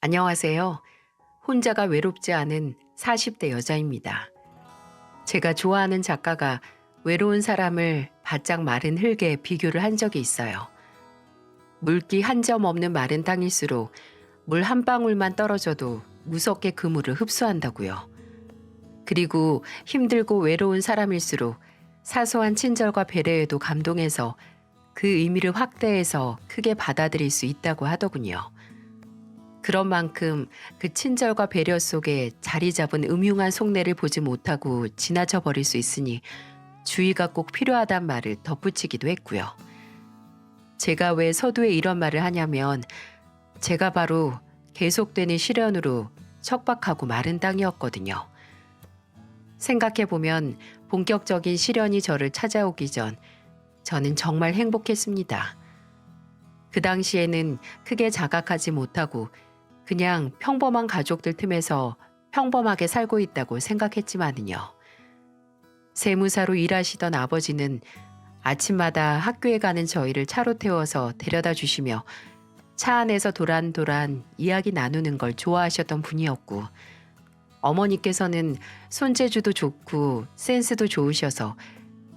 안녕하세요. 혼자가 외롭지 않은 40대 여자입니다. 제가 좋아하는 작가가 외로운 사람을 바짝 마른 흙에 비교를 한 적이 있어요. 물기 한 점 없는 마른 땅일수록 물 한 방울만 떨어져도 무섭게 그 물을 흡수한다고요. 그리고 힘들고 외로운 사람일수록 사소한 친절과 배려에도 감동해서 그 의미를 확대해서 크게 받아들일 수 있다고 하더군요. 그런 만큼 그 친절과 배려 속에 자리 잡은 음흉한 속내를 보지 못하고 지나쳐 버릴 수 있으니 주의가 꼭 필요하단 말을 덧붙이기도 했고요. 제가 왜 서두에 이런 말을 하냐면 제가 바로 계속되는 시련으로 척박하고 마른 땅이었거든요. 생각해보면 본격적인 시련이 저를 찾아오기 전 저는 정말 행복했습니다. 그 당시에는 크게 자각하지 못하고 그냥 평범한 가족들 틈에서 평범하게 살고 있다고 생각했지만은요. 세무사로 일하시던 아버지는 아침마다 학교에 가는 저희를 차로 태워서 데려다 주시며 차 안에서 도란도란 이야기 나누는 걸 좋아하셨던 분이었고, 어머니께서는 손재주도 좋고 센스도 좋으셔서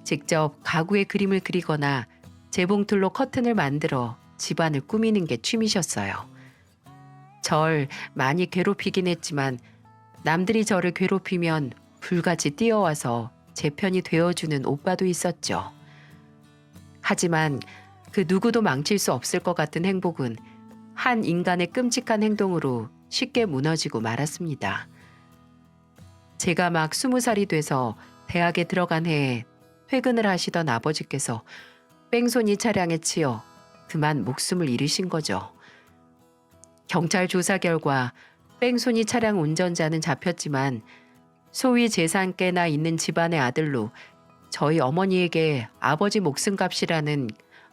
직접 가구에 그림을 그리거나 재봉틀로 커튼을 만들어 집안을 꾸미는 게 취미셨어요. 절 많이 괴롭히긴 했지만 남들이 저를 괴롭히면 불같이 뛰어와서 제 편이 되어주는 오빠도 있었죠. 하지만 그 누구도 망칠 수 없을 것 같은 행복은 한 인간의 끔찍한 행동으로 쉽게 무너지고 말았습니다. 제가 막 20살이 돼서 대학에 들어간 해에 퇴근을 하시던 아버지께서 뺑소니 차량에 치여 그만 목숨을 잃으신 거죠. 경찰 조사 결과 뺑소니 차량 운전자는 잡혔지만 소위 재산 꽤나 있는 집안의 아들로 저희 어머니에게 아버지 목숨값이라는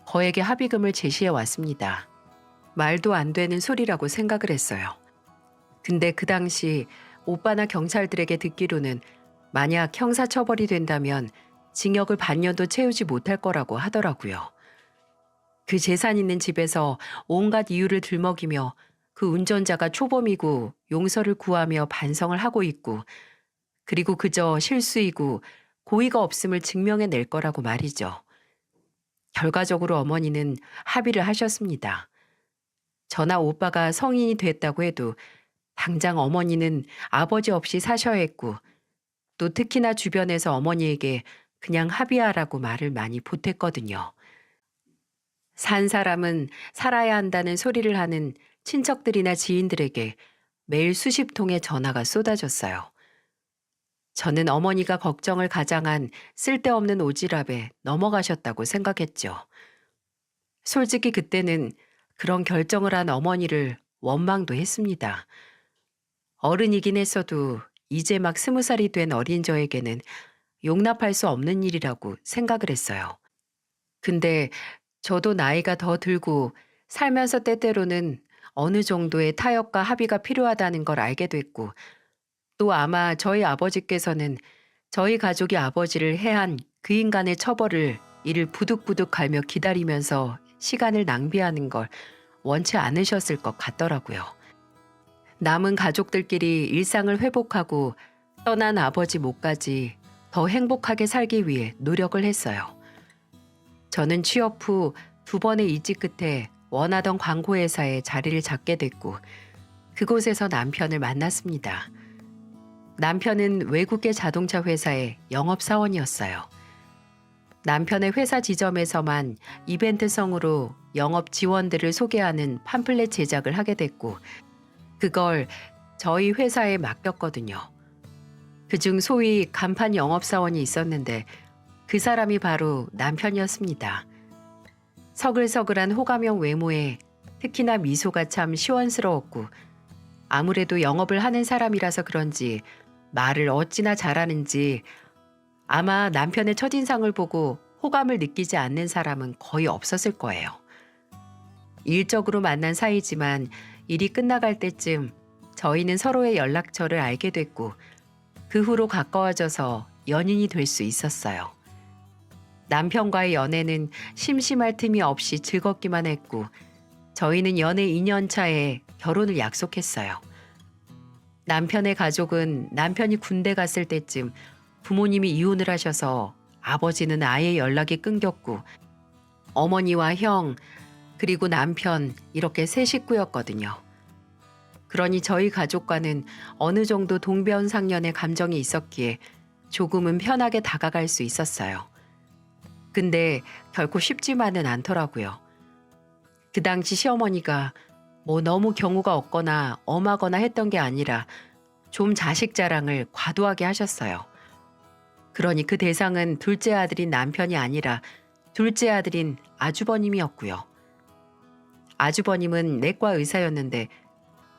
거액의 합의금을 제시해 왔습니다. 말도 안 되는 소리라고 생각을 했어요. 근데 그 당시 오빠나 경찰들에게 듣기로는 만약 형사처벌이 된다면 징역을 반년도 채우지 못할 거라고 하더라고요. 그 재산 있는 집에서 온갖 이유를 들먹이며 그 운전자가 초범이고 용서를 구하며 반성을 하고 있고, 그리고 그저 실수이고 고의가 없음을 증명해낼 거라고 말이죠. 결과적으로 어머니는 합의를 하셨습니다. 저나 오빠가 성인이 됐다고 해도 당장 어머니는 아버지 없이 사셔야 했고, 또 특히나 주변에서 어머니에게 그냥 합의하라고 말을 많이 보탰거든요. 산 사람은 살아야 한다는 소리를 하는 친척들이나 지인들에게 매일 수십 통의 전화가 쏟아졌어요. 저는 어머니가 걱정을 가장한 쓸데없는 오지랖에 넘어가셨다고 생각했죠. 솔직히 그때는 그런 결정을 한 어머니를 원망도 했습니다. 어른이긴 했어도 이제 막 20살이 된 어린 저에게는 용납할 수 없는 일이라고 생각을 했어요. 근데 저도 나이가 더 들고 살면서 때때로는 어느 정도의 타협과 합의가 필요하다는 걸 알게 됐고, 또 아마 저희 아버지께서는 저희 가족이 아버지를 해한 그 인간의 처벌을 이를 부득부득 갈며 기다리면서 시간을 낭비하는 걸 원치 않으셨을 것 같더라고요. 남은 가족들끼리 일상을 회복하고 떠난 아버지 몫까지 더 행복하게 살기 위해 노력을 했어요. 저는 취업 후 2번의 이직 끝에 원하던 광고회사에 자리를 잡게 됐고, 그곳에서 남편을 만났습니다. 남편은 외국계 자동차 회사의 영업사원이었어요. 남편의 회사 지점에서만 이벤트성으로 영업 지원들을 소개하는 팜플렛 제작을 하게 됐고, 그걸 저희 회사에 맡겼거든요. 그중 소위 간판 영업사원이 있었는데 그 사람이 바로 남편이었습니다. 서글서글한 호감형 외모에 특히나 미소가 참 시원스러웠고, 아무래도 영업을 하는 사람이라서 그런지 말을 어찌나 잘하는지 아마 남편의 첫인상을 보고 호감을 느끼지 않는 사람은 거의 없었을 거예요. 일적으로 만난 사이지만 일이 끝나갈 때쯤 저희는 서로의 연락처를 알게 됐고, 그 후로 가까워져서 연인이 될 수 있었어요. 남편과의 연애는 심심할 틈이 없이 즐겁기만 했고, 저희는 연애 2년 차에 결혼을 약속했어요. 남편의 가족은 남편이 군대 갔을 때쯤 부모님이 이혼을 하셔서 아버지는 아예 연락이 끊겼고 어머니와 형, 그리고 남편 이렇게 세 식구였거든요. 그러니 저희 가족과는 어느 정도 동병상련의 감정이 있었기에 조금은 편하게 다가갈 수 있었어요. 근데 결코 쉽지만은 않더라고요. 그 당시 시어머니가 뭐 너무 경우가 없거나 엄하거나 했던 게 아니라 좀 자식 자랑을 과도하게 하셨어요. 그러니 그 대상은 둘째 아들인 남편이 아니라 둘째 아들인 아주버님이었고요. 아주버님은 내과 의사였는데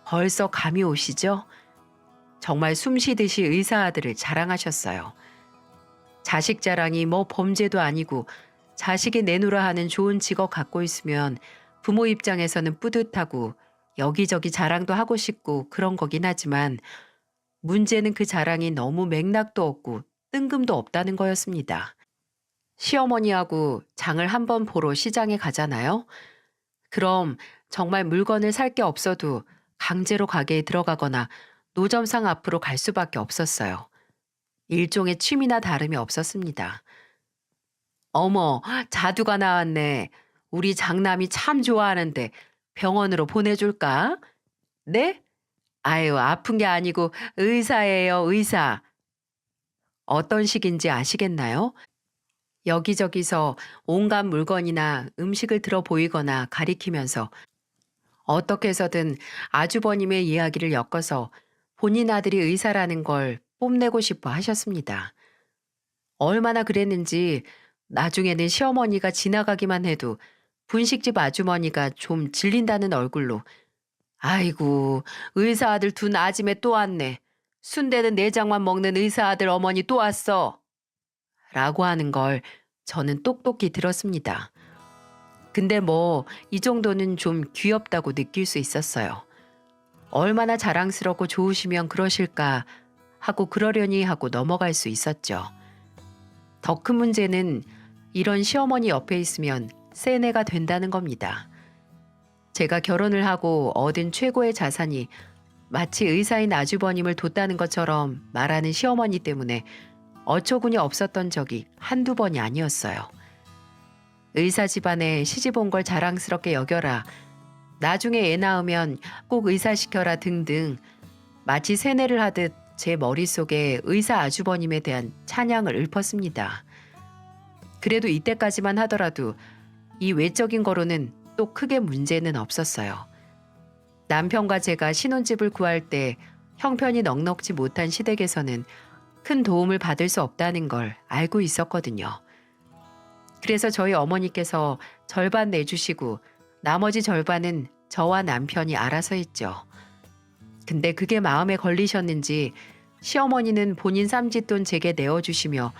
벌써 감이 오시죠? 정말 숨쉬듯이 의사 아들을 자랑하셨어요. 자식 자랑이 뭐 범죄도 아니고 자식이 내놓으라 하는 좋은 직업 갖고 있으면 부모 입장에서는 뿌듯하고 여기저기 자랑도 하고 싶고 그런 거긴 하지만 문제는 그 자랑이 너무 맥락도 없고 뜬금도 없다는 거였습니다. 시어머니하고 장을 한번 보러 시장에 가잖아요. 그럼 정말 물건을 살 게 없어도 강제로 가게에 들어가거나 노점상 앞으로 갈 수밖에 없었어요. 일종의 취미나 다름이 없었습니다. 어머, 자두가 나왔네. 우리 장남이 참 좋아하는데 병원으로 보내줄까? 네? 아유, 아픈 게 아니고 의사예요, 의사. 어떤 식인지 아시겠나요? 여기저기서 온갖 물건이나 음식을 들어 보이거나 가리키면서 어떻게 해서든 아주버님의 이야기를 엮어서 본인 아들이 의사라는 걸 뽐내고 싶어 하셨습니다. 얼마나 그랬는지 나중에는 시어머니가 지나가기만 해도 분식집 아주머니가 좀 질린다는 얼굴로 아이고 의사 아들 둔 아짐에 또 왔네. 순대는 내장만 먹는 의사 아들 어머니 또 왔어. 라고 하는 걸 저는 똑똑히 들었습니다. 근데 뭐 이 정도는 좀 귀엽다고 느낄 수 있었어요. 얼마나 자랑스럽고 좋으시면 그러실까 하고 그러려니 하고 넘어갈 수 있었죠. 더 큰 문제는 이런 시어머니 옆에 있으면 세뇌가 된다는 겁니다. 제가 결혼을 하고 얻은 최고의 자산이 마치 의사인 아주버님을 뒀다는 것처럼 말하는 시어머니 때문에 어처구니 없었던 적이 한두 번이 아니었어요. 의사 집안에 시집 온 걸 자랑스럽게 여겨라. 나중에 애 낳으면 꼭 의사 시켜라 등등 마치 세뇌를 하듯 제 머릿속에 의사 아주버님에 대한 찬양을 읊었습니다. 그래도 이때까지만 하더라도 이 외적인 거로는 또 크게 문제는 없었어요. 남편과 제가 신혼집을 구할 때 형편이 넉넉지 못한 시댁에서는 큰 도움을 받을 수 없다는 걸 알고 있었거든요. 그래서 저희 어머니께서 절반 내주시고 나머지 절반은 저와 남편이 알아서 했죠. 근데 그게 마음에 걸리셨는지 시어머니는 본인 쌈짓돈 제게 내어주시며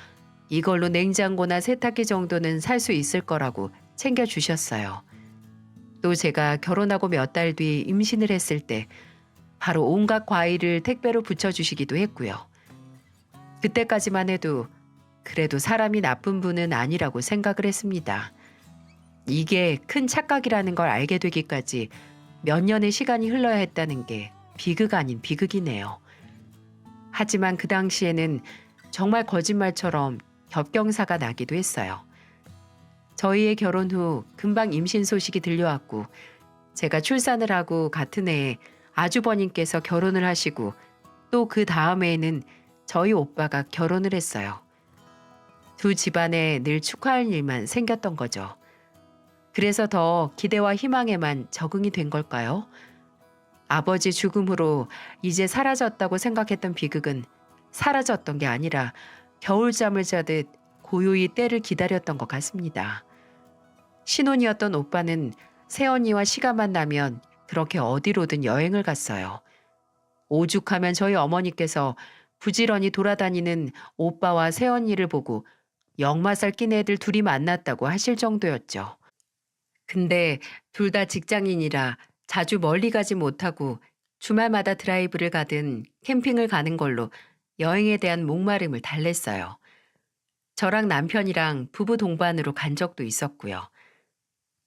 이걸로 냉장고나 세탁기 정도는 살 수 있을 거라고 챙겨주셨어요. 또 제가 결혼하고 몇 달 뒤 임신을 했을 때 바로 온갖 과일을 택배로 붙여주시기도 했고요. 그때까지만 해도 그래도 사람이 나쁜 분은 아니라고 생각을 했습니다. 이게 큰 착각이라는 걸 알게 되기까지 몇 년의 시간이 흘러야 했다는 게 비극 아닌 비극이네요. 하지만 그 당시에는 정말 거짓말처럼 겹경사가 나기도 했어요. 저희의 결혼 후 금방 임신 소식이 들려왔고 제가 출산을 하고 같은 해에 아주버님께서 결혼을 하시고 또 그 다음 해에는 저희 오빠가 결혼을 했어요. 두 집안에 늘 축하할 일만 생겼던 거죠. 그래서 더 기대와 희망에만 적응이 된 걸까요? 아버지 죽음으로 이제 사라졌다고 생각했던 비극은 사라졌던 게 아니라 겨울잠을 자듯 고요히 때를 기다렸던 것 같습니다. 신혼이었던 오빠는 새언니와 시간만 나면 그렇게 어디로든 여행을 갔어요. 오죽하면 저희 어머니께서 부지런히 돌아다니는 오빠와 새언니를 보고 역마살 낀 애들 둘이 만났다고 하실 정도였죠. 근데 둘 다 직장인이라 자주 멀리 가지 못하고 주말마다 드라이브를 가든 캠핑을 가는 걸로 여행에 대한 목마름을 달랬어요. 저랑 남편이랑 부부 동반으로 간 적도 있었고요.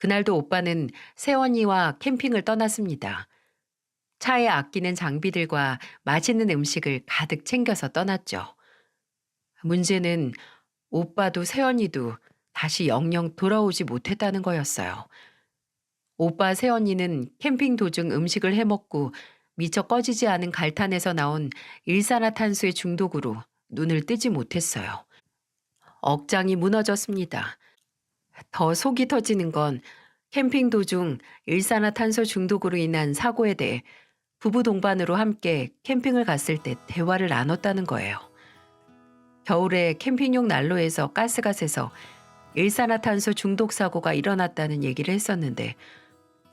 그날도 오빠는 새언니와 캠핑을 떠났습니다. 차에 아끼는 장비들과 맛있는 음식을 가득 챙겨서 떠났죠. 문제는 오빠도 새언니도 다시 영영 돌아오지 못했다는 거였어요. 오빠 새언니는 캠핑 도중 음식을 해먹고 미처 꺼지지 않은 갈탄에서 나온 일산화탄소의 중독으로 눈을 뜨지 못했어요. 억장이 무너졌습니다. 더 속이 터지는 건 캠핑 도중 일산화탄소 중독으로 인한 사고에 대해 부부 동반으로 함께 캠핑을 갔을 때 대화를 나눴다는 거예요. 겨울에 캠핑용 난로에서 가스가 새서 일산화탄소 중독 사고가 일어났다는 얘기를 했었는데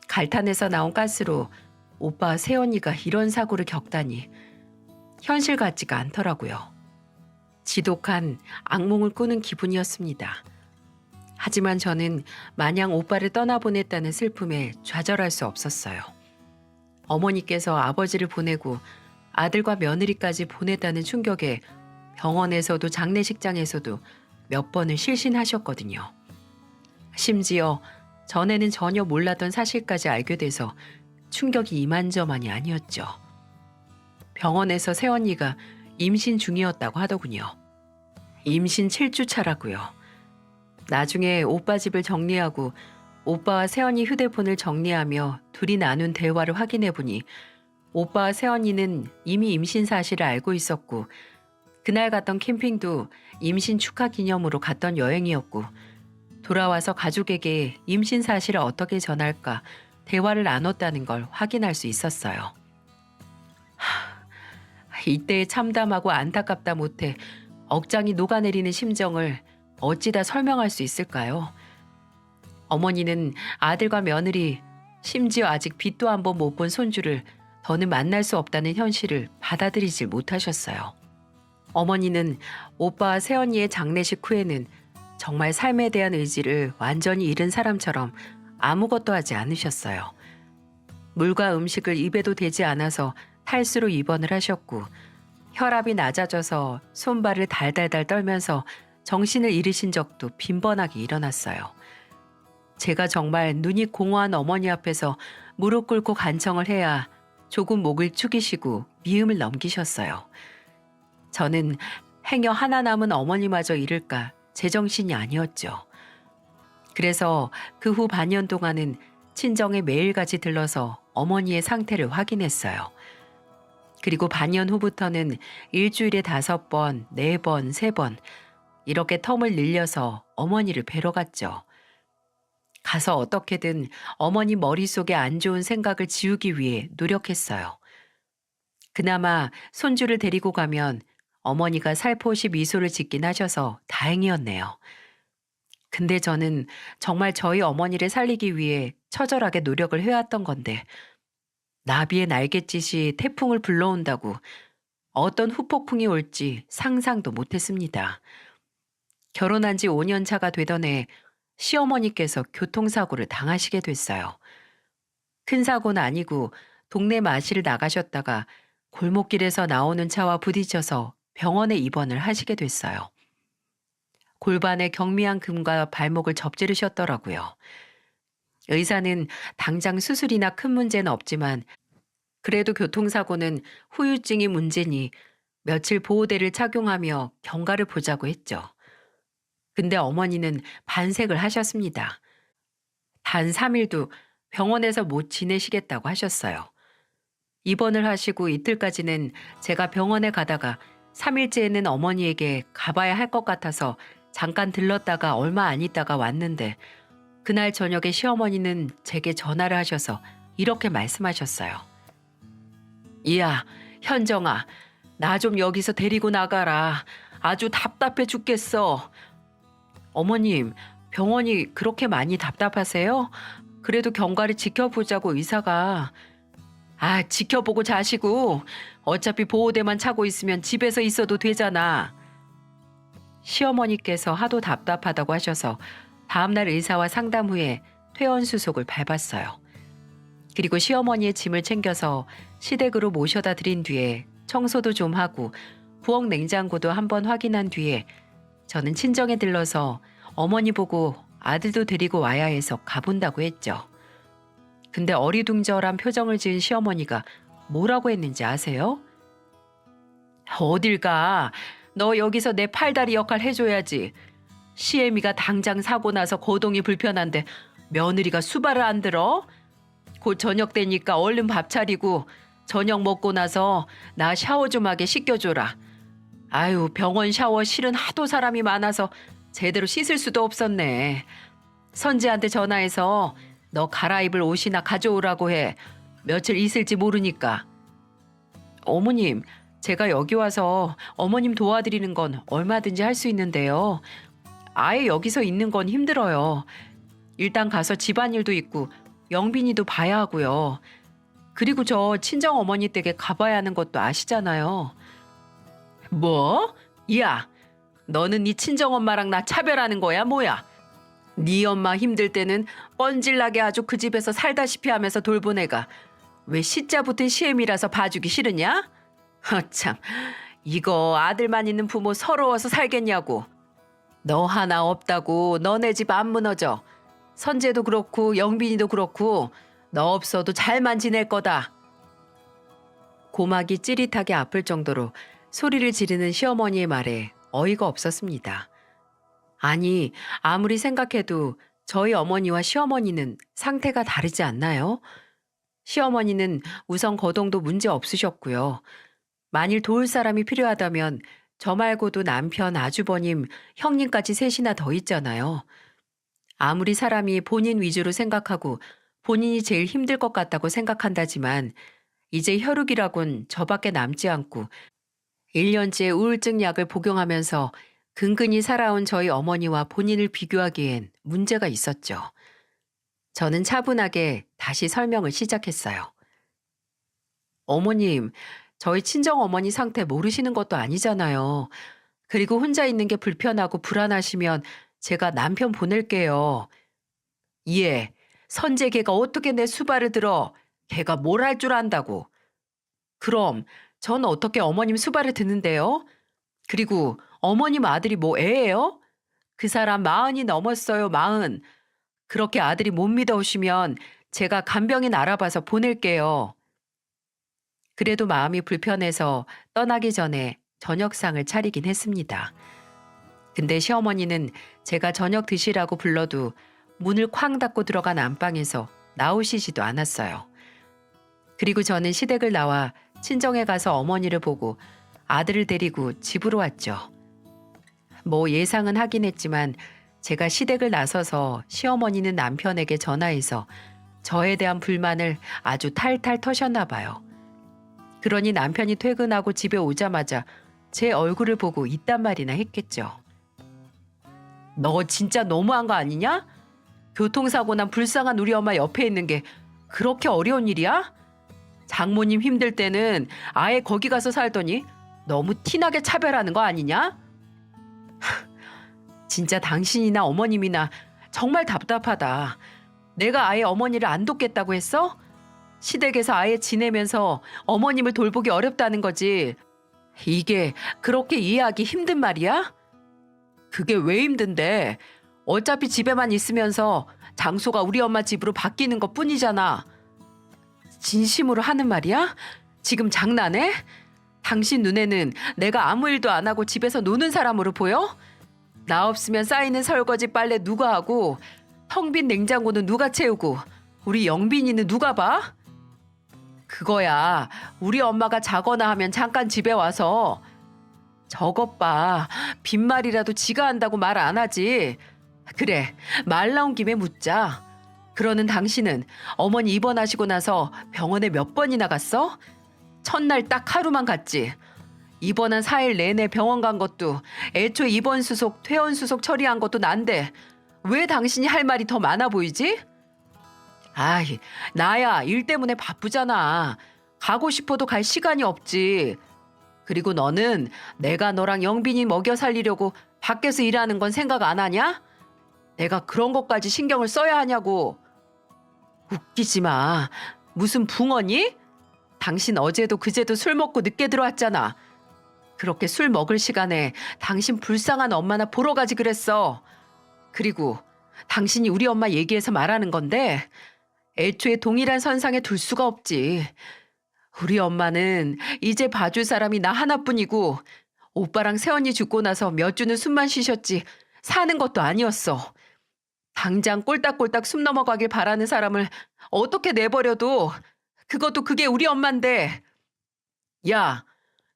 갈탄에서 나온 가스로 오빠 새언니가 이런 사고를 겪다니 현실 같지가 않더라고요. 지독한 악몽을 꾸는 기분이었습니다. 하지만 저는 마냥 오빠를 떠나보냈다는 슬픔에 좌절할 수 없었어요. 어머니께서 아버지를 보내고 아들과 며느리까지 보냈다는 충격에 병원에서도 장례식장에서도 몇 번을 실신하셨거든요. 심지어 전에는 전혀 몰랐던 사실까지 알게 돼서 충격이 이만저만이 아니었죠. 병원에서 새언니가 임신 중이었다고 하더군요. 임신 7주 차라고요. 나중에 오빠 집을 정리하고 오빠와 새언니 휴대폰을 정리하며 둘이 나눈 대화를 확인해 보니 오빠와 새언니는 이미 임신 사실을 알고 있었고 그날 갔던 캠핑도 임신 축하 기념으로 갔던 여행이었고 돌아와서 가족에게 임신 사실을 어떻게 전할까 대화를 나눴다는 걸 확인할 수 있었어요. 이때의 참담하고 안타깝다 못해 억장이 녹아내리는 심정을 어찌다 설명할 수 있을까요? 어머니는 아들과 며느리, 심지어 아직 빛도 한번 못 본 손주를 더는 만날 수 없다는 현실을 받아들이질 못하셨어요. 어머니는 오빠와 새언니의 장례식 후에는 정말 삶에 대한 의지를 완전히 잃은 사람처럼 아무것도 하지 않으셨어요. 물과 음식을 입에도 대지 않아서 탈수로 입원을 하셨고 혈압이 낮아져서 손발을 달달달 떨면서 정신을 잃으신 적도 빈번하게 일어났어요. 제가 정말 눈이 공허한 어머니 앞에서 무릎 꿇고 간청을 해야 조금 목을 축이시고 미움을 넘기셨어요. 저는 행여 하나 남은 어머니마저 잃을까 제정신이 아니었죠. 그래서 그 후 반년 동안은 친정에 매일같이 들러서 어머니의 상태를 확인했어요. 그리고 반년 후부터는 일주일에 5번, 4번, 3번 이렇게 텀을 늘려서 어머니를 뵈러 갔죠. 가서 어떻게든 어머니 머릿속에 안 좋은 생각을 지우기 위해 노력했어요. 그나마 손주를 데리고 가면 어머니가 살포시 미소를 짓긴 하셔서 다행이었네요. 근데 저는 정말 저희 어머니를 살리기 위해 처절하게 노력을 해왔던 건데 나비의 날갯짓이 태풍을 불러온다고 어떤 후폭풍이 올지 상상도 못했습니다. 결혼한 지 5년 차가 되던 해 시어머니께서 교통사고를 당하시게 됐어요. 큰 사고는 아니고 동네 마실을 나가셨다가 골목길에서 나오는 차와 부딪혀서 병원에 입원을 하시게 됐어요. 골반에 경미한 금과 발목을 접지르셨더라고요. 의사는 당장 수술이나 큰 문제는 없지만 그래도 교통사고는 후유증이 문제니 며칠 보호대를 착용하며 경과를 보자고 했죠. 근데 어머니는 반색을 하셨습니다. 단 3일도 병원에서 못 지내시겠다고 하셨어요. 입원을 하시고 이틀까지는 제가 병원에 가다가 3일째에는 어머니에게 가봐야 할 것 같아서 잠깐 들렀다가 얼마 안 있다가 왔는데 그날 저녁에 시어머니는 제게 전화를 하셔서 이렇게 말씀하셨어요. 이야, 현정아, 나 좀 여기서 데리고 나가라. 아주 답답해 죽겠어. 어머님, 병원이 그렇게 많이 답답하세요? 그래도 경과를 지켜보자고 의사가. 아, 지켜보고 자시고 어차피 보호대만 차고 있으면 집에서 있어도 되잖아. 시어머니께서 하도 답답하다고 하셔서 다음날 의사와 상담 후에 퇴원수속을 밟았어요. 그리고 시어머니의 짐을 챙겨서 시댁으로 모셔다 드린 뒤에 청소도 좀 하고 부엌 냉장고도 한번 확인한 뒤에 저는 친정에 들러서 어머니 보고 아들도 데리고 와야 해서 가본다고 했죠. 근데 어리둥절한 표정을 지은 시어머니가 뭐라고 했는지 아세요? 어딜 가? 너 여기서 내 팔다리 역할 해줘야지. 시애미가 당장 사고 나서 거동이 불편한데 며느리가 수발을 안 들어? 곧 저녁 되니까 얼른 밥 차리고 저녁 먹고 나서 나 샤워 좀 하게 씻겨줘라. 아유, 병원 샤워 실은 하도 사람이 많아서 제대로 씻을 수도 없었네. 선지한테 전화해서 너 갈아입을 옷이나 가져오라고 해. 며칠 있을지 모르니까. 어머님, 제가 여기 와서 어머님 도와드리는 건 얼마든지 할 수 있는데요. 아예 여기서 있는 건 힘들어요. 일단 가서 집안일도 있고 영빈이도 봐야 하고요. 그리고 저 친정 어머니 댁에 가봐야 하는 것도 아시잖아요. 뭐? 야, 너는 네 친정 엄마랑 나 차별하는 거야, 뭐야? 네 엄마 힘들 때는 뻔질나게 아주 그 집에서 살다시피 하면서 돌본 애가 왜 시자 붙은 시애미라서 봐주기 싫으냐? 참, 이거 아들만 있는 부모 서러워서 살겠냐고. 너 하나 없다고 너네 집 안 무너져. 선재도 그렇고 영빈이도 그렇고 너 없어도 잘만 지낼 거다. 고막이 찌릿하게 아플 정도로 소리를 지르는 시어머니의 말에 어이가 없었습니다. 아니, 아무리 생각해도 저희 어머니와 시어머니는 상태가 다르지 않나요? 시어머니는 우선 거동도 문제 없으셨고요. 만일 도울 사람이 필요하다면 저 말고도 남편, 아주버님, 형님까지 셋이나 더 있잖아요. 아무리 사람이 본인 위주로 생각하고 본인이 제일 힘들 것 같다고 생각한다지만 이제 혈육이라곤 저밖에 남지 않고 1년째 우울증 약을 복용하면서 근근히 살아온 저희 어머니와 본인을 비교하기엔 문제가 있었죠. 저는 차분하게 다시 설명을 시작했어요. 어머님, 저희 친정 어머니 상태 모르시는 것도 아니잖아요. 그리고 혼자 있는 게 불편하고 불안하시면 제가 남편 보낼게요. 예, 선재 걔가 어떻게 내 수발을 들어? 걔가 뭘 할 줄 안다고. 그럼 전 어떻게 어머님 수발을 듣는데요? 그리고 어머님 아들이 뭐 애예요? 그 사람 40이 넘었어요, 40. 그렇게 아들이 못 믿어오시면 제가 간병인 알아봐서 보낼게요. 그래도 마음이 불편해서 떠나기 전에 저녁상을 차리긴 했습니다. 근데 시어머니는 제가 저녁 드시라고 불러도 문을 쾅 닫고 들어간 안방에서 나오시지도 않았어요. 그리고 저는 시댁을 나와 친정에 가서 어머니를 보고 아들을 데리고 집으로 왔죠. 뭐 예상은 하긴 했지만 제가 시댁을 나서서 시어머니는 남편에게 전화해서 저에 대한 불만을 아주 탈탈 터셨나 봐요. 그러니 남편이 퇴근하고 집에 오자마자 제 얼굴을 보고 이딴 말이나 했겠죠. 너 진짜 너무한 거 아니냐? 교통사고 난 불쌍한 우리 엄마 옆에 있는 게 그렇게 어려운 일이야? 장모님 힘들 때는 아예 거기 가서 살더니 너무 티나게 차별하는 거 아니냐? 진짜 당신이나 어머님이나 정말 답답하다. 내가 아예 어머니를 안 돕겠다고 했어? 시댁에서 아예 지내면서 어머님을 돌보기 어렵다는 거지. 이게 그렇게 이해하기 힘든 말이야? 그게 왜 힘든데? 어차피 집에만 있으면서 장소가 우리 엄마 집으로 바뀌는 것 뿐이잖아. 진심으로 하는 말이야? 지금 장난해? 당신 눈에는 내가 아무 일도 안 하고 집에서 노는 사람으로 보여? 나 없으면 쌓이는 설거지 빨래 누가 하고 텅 빈 냉장고는 누가 채우고 우리 영빈이는 누가 봐? 그거야 우리 엄마가 자거나 하면 잠깐 집에 와서 저것 봐 빈말이라도 지가 한다고 말 안 하지. 그래 말 나온 김에 묻자. 그러는 당신은 어머니 입원하시고 나서 병원에 몇 번이나 갔어? 첫날 딱 하루만 갔지. 입원한 4일 내내 병원 간 것도 애초에 입원 수속, 퇴원 수속 처리한 것도 난데 왜 당신이 할 말이 더 많아 보이지? 아이, 나야 일 때문에 바쁘잖아. 가고 싶어도 갈 시간이 없지. 그리고 너는 내가 너랑 영빈이 먹여 살리려고 밖에서 일하는 건 생각 안 하냐? 내가 그런 것까지 신경을 써야 하냐고. 웃기지 마. 무슨 붕어니? 당신 어제도 그제도 술 먹고 늦게 들어왔잖아. 그렇게 술 먹을 시간에 당신 불쌍한 엄마나 보러 가지 그랬어. 그리고 당신이 우리 엄마 얘기해서 말하는 건데 애초에 동일한 선상에 둘 수가 없지. 우리 엄마는 이제 봐줄 사람이 나 하나뿐이고 오빠랑 새언니 죽고 나서 몇 주는 숨만 쉬셨지 사는 것도 아니었어. 당장 꼴딱꼴딱 숨 넘어가길 바라는 사람을 어떻게 내버려둬. 그것도 그게 우리 엄만데. 야,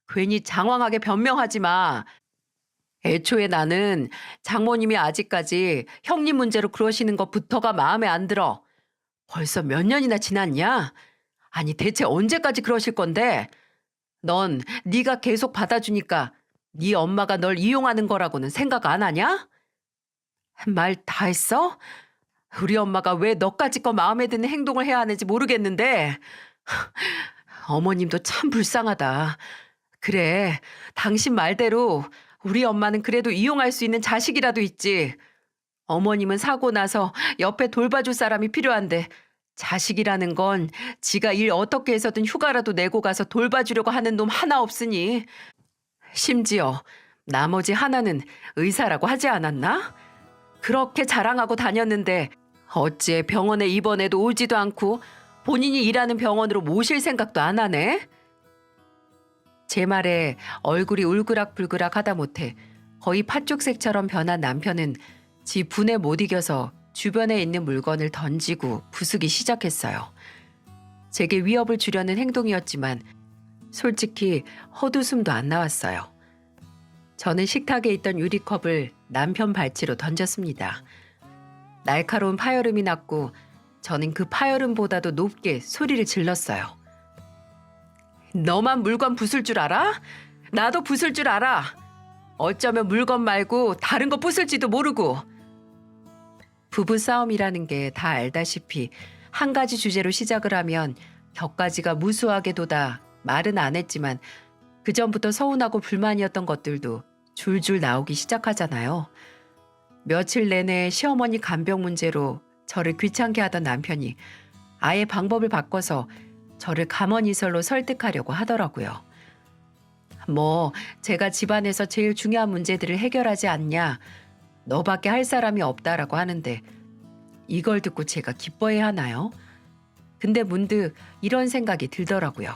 괜히 장황하게 변명하지 마. 애초에 나는 장모님이 아직까지 형님 문제로 그러시는 것부터가 마음에 안 들어. 벌써 몇 년이나 지났냐? 아니 대체 언제까지 그러실 건데? 넌 네가 계속 받아주니까 네 엄마가 널 이용하는 거라고는 생각 안 하냐? 말 다 했어? 우리 엄마가 왜 너까지 거 마음에 드는 행동을 해야 하는지 모르겠는데 어머님도 참 불쌍하다. 그래, 당신 말대로 우리 엄마는 그래도 이용할 수 있는 자식이라도 있지. 어머님은 사고 나서 옆에 돌봐줄 사람이 필요한데 자식이라는 건 지가 일 어떻게 해서든 휴가라도 내고 가서 돌봐주려고 하는 놈 하나 없으니. 심지어 나머지 하나는 의사라고 하지 않았나? 그렇게 자랑하고 다녔는데 어찌 병원에 입원해도 오지도 않고 본인이 일하는 병원으로 모실 생각도 안 하네? 제 말에 얼굴이 울그락불그락 하다 못해 거의 팥죽색처럼 변한 남편은 지 분에 못 이겨서 주변에 있는 물건을 던지고 부수기 시작했어요. 제게 위협을 주려는 행동이었지만 솔직히 헛웃음도 안 나왔어요. 저는 식탁에 있던 유리컵을 남편 발치로 던졌습니다. 날카로운 파열음이 났고 저는 그 파열음보다도 높게 소리를 질렀어요. 너만 물건 부술 줄 알아? 나도 부술 줄 알아. 어쩌면 물건 말고 다른 거 부술지도 모르고. 부부 싸움이라는 게 다 알다시피 한 가지 주제로 시작을 하면 격가지가 무수하게 돋아 말은 안 했지만 그전부터 서운하고 불만이었던 것들도 줄줄 나오기 시작하잖아요. 며칠 내내 시어머니 간병 문제로 저를 귀찮게 하던 남편이 아예 방법을 바꿔서 저를 감언이설로 설득하려고 하더라고요. 뭐 제가 집안에서 제일 중요한 문제들을 해결하지 않냐, 너밖에 할 사람이 없다라고 하는데 이걸 듣고 제가 기뻐해야 하나요? 근데 문득 이런 생각이 들더라고요.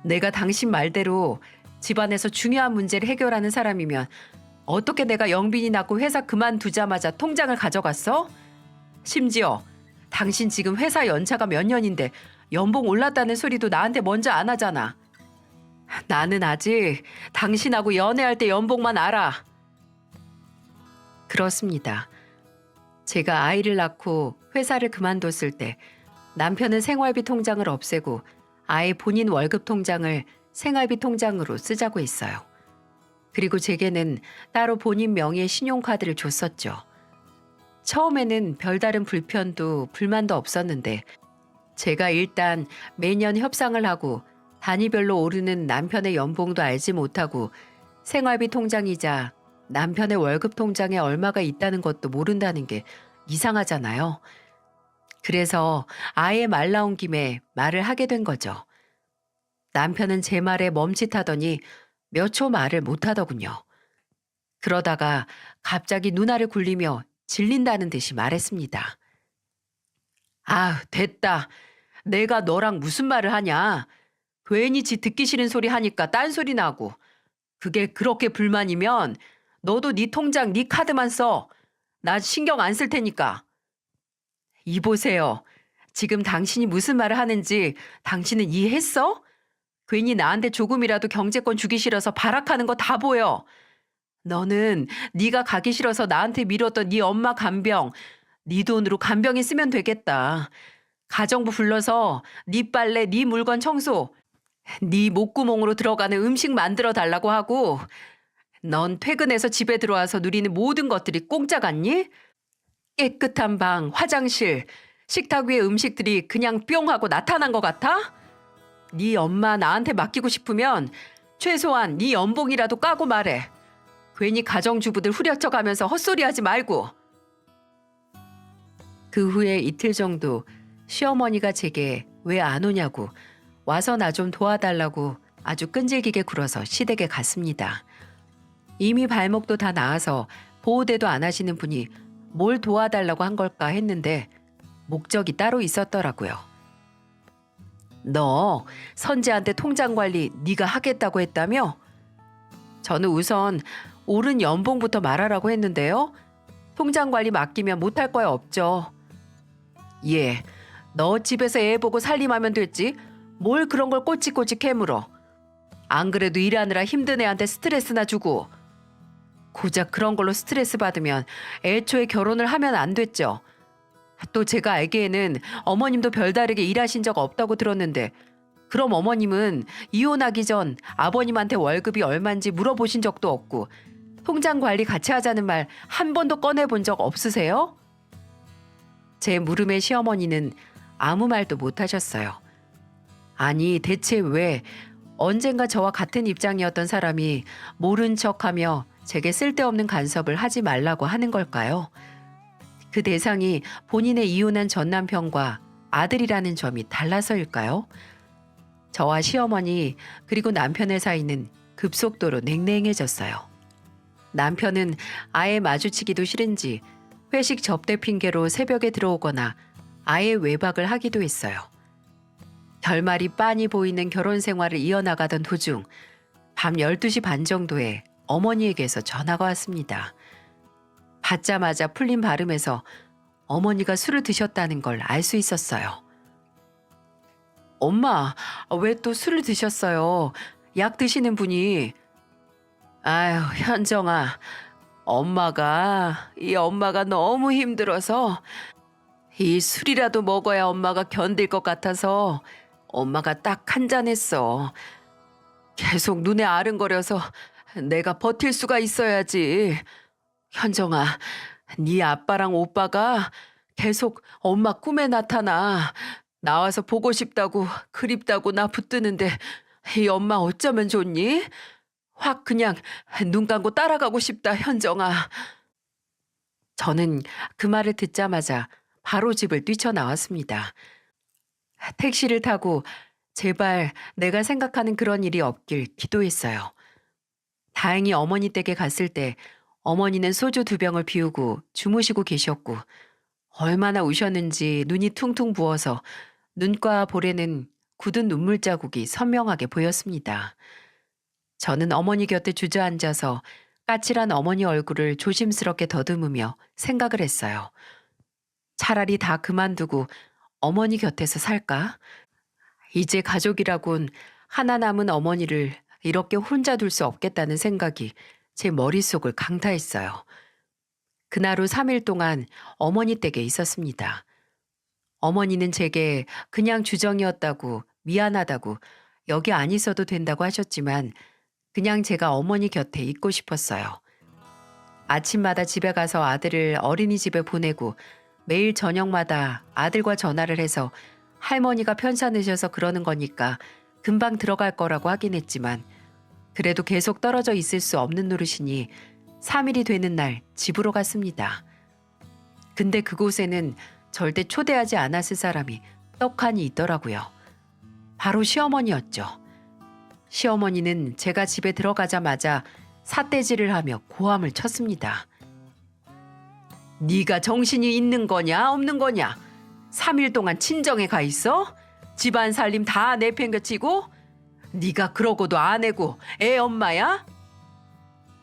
내가 당신 말대로 집안에서 중요한 문제를 해결하는 사람이면 어떻게 내가 영빈이 낳고 회사 그만두자마자 통장을 가져갔어? 심지어 당신 지금 회사 연차가 몇 년인데 연봉 올랐다는 소리도 나한테 먼저 안 하잖아. 나는 아직 당신하고 연애할 때 연봉만 알아. 그렇습니다. 제가 아이를 낳고 회사를 그만뒀을 때 남편은 생활비 통장을 없애고 아예 본인 월급 통장을 생활비 통장으로 쓰자고 했어요. 그리고 제게는 따로 본인 명의의 신용카드를 줬었죠. 처음에는 별다른 불편도 불만도 없었는데 제가 일단 매년 협상을 하고 단위별로 오르는 남편의 연봉도 알지 못하고 생활비 통장이자 남편의 월급 통장에 얼마가 있다는 것도 모른다는 게 이상하잖아요. 그래서 아예 말 나온 김에 말을 하게 된 거죠. 남편은 제 말에 멈칫하더니 몇 초 말을 못하더군요. 그러다가 갑자기 눈알을 굴리며 질린다는 듯이 말했습니다. 아, 됐다. 내가 너랑 무슨 말을 하냐. 괜히 지 듣기 싫은 소리 하니까 딴소리 나고. 그게 그렇게 불만이면 너도 네 통장 네 카드만 써. 나 신경 안 쓸 테니까. 이보세요. 지금 당신이 무슨 말을 하는지 당신은 이해했어? 괜히 나한테 조금이라도 경제권 주기 싫어서 발악하는 거 다 보여. 너는 네가 가기 싫어서 나한테 미뤘던 네 엄마 간병, 네 돈으로 간병에 쓰면 되겠다. 가정부 불러서 네 빨래, 네 물건 청소, 네 목구멍으로 들어가는 음식 만들어 달라고 하고 넌 퇴근해서 집에 들어와서 누리는 모든 것들이 공짜 같니? 깨끗한 방, 화장실, 식탁 위에 음식들이 그냥 뿅 하고 나타난 것 같아? 네 엄마 나한테 맡기고 싶으면 최소한 네 연봉이라도 까고 말해. 괜히 가정주부들 후려쳐가면서 헛소리하지 말고. 그 후에 이틀 정도 시어머니가 제게 왜 안 오냐고 와서 나 좀 도와달라고 아주 끈질기게 굴어서 시댁에 갔습니다. 이미 발목도 다 나아서 보호대도 안 하시는 분이 뭘 도와달라고 한 걸까 했는데 목적이 따로 있었더라고요. 너 선재한테 통장 관리 네가 하겠다고 했다며? 저는 우선 오른 연봉부터 말하라고 했는데요. 통장 관리 맡기면 못할 거야 없죠. 예, 너 집에서 애 보고 살림하면 됐지. 뭘 그런 걸 꼬치꼬치 캐물어. 안 그래도 일하느라 힘든 애한테 스트레스나 주고. 고작 그런 걸로 스트레스 받으면 애초에 결혼을 하면 안 됐죠. 또 제가 알기에는 어머님도 별다르게 일하신 적 없다고 들었는데 그럼 어머님은 이혼하기 전 아버님한테 월급이 얼만지 물어보신 적도 없고 통장 관리 같이 하자는 말 한 번도 꺼내본 적 없으세요? 제 물음에 시어머니는 아무 말도 못 하셨어요. 아니 대체 왜 언젠가 저와 같은 입장이었던 사람이 모른 척하며 제게 쓸데없는 간섭을 하지 말라고 하는 걸까요? 그 대상이 본인의 이혼한 전 남편과 아들이라는 점이 달라서일까요? 저와 시어머니 그리고 남편의 사이는 급속도로 냉랭해졌어요. 남편은 아예 마주치기도 싫은지 회식 접대 핑계로 새벽에 들어오거나 아예 외박을 하기도 했어요. 결말이 빤히 보이는 결혼 생활을 이어나가던 도중 밤 12시 반 정도에 어머니에게서 전화가 왔습니다. 받자마자 풀린 발음에서 어머니가 술을 드셨다는 걸 알 수 있었어요. 엄마, 왜 또 술을 드셨어요? 약 드시는 분이. 아유, 현정아. 이 엄마가 너무 힘들어서 이 술이라도 먹어야 엄마가 견딜 것 같아서 엄마가 딱 한 잔 했어. 계속 눈에 아른거려서 내가 버틸 수가 있어야지. 현정아, 네 아빠랑 오빠가 계속 엄마 꿈에 나타나. 나와서 보고 싶다고 그립다고 나 붙드는데 이 엄마 어쩌면 좋니? 확 그냥 눈 감고 따라가고 싶다, 현정아. 저는 그 말을 듣자마자 바로 집을 뛰쳐나왔습니다. 택시를 타고 제발 내가 생각하는 그런 일이 없길 기도했어요. 다행히 어머니 댁에 갔을 때 어머니는 소주 2병을 비우고 주무시고 계셨고 얼마나 우셨는지 눈이 퉁퉁 부어서 눈과 볼에는 굳은 눈물 자국이 선명하게 보였습니다. 저는 어머니 곁에 주저앉아서 까칠한 어머니 얼굴을 조심스럽게 더듬으며 생각을 했어요. 차라리 다 그만두고 어머니 곁에서 살까? 이제 가족이라곤 하나 남은 어머니를 이렇게 혼자 둘 수 없겠다는 생각이 제 머릿속을 강타했어요. 그날 후 3일 동안 어머니 댁에 있었습니다. 어머니는 제게 그냥 주정이었다고 미안하다고 여기 안 있어도 된다고 하셨지만 그냥 제가 어머니 곁에 있고 싶었어요. 아침마다 집에 가서 아들을 어린이집에 보내고 매일 저녁마다 아들과 전화를 해서 할머니가 편찮으셔서 그러는 거니까 금방 들어갈 거라고 하긴 했지만 그래도 계속 떨어져 있을 수 없는 노릇이니 3일이 되는 날 집으로 갔습니다. 근데 그곳에는 절대 초대하지 않았을 사람이 떡하니 있더라고요. 바로 시어머니였죠. 시어머니는 제가 집에 들어가자마자 삿대질을 하며 고함을 쳤습니다. 네가 정신이 있는 거냐 없는 거냐? 3일 동안 친정에 가 있어? 집안 살림 다 내팽개치고? 네가 그러고도 안 해고 애 엄마야?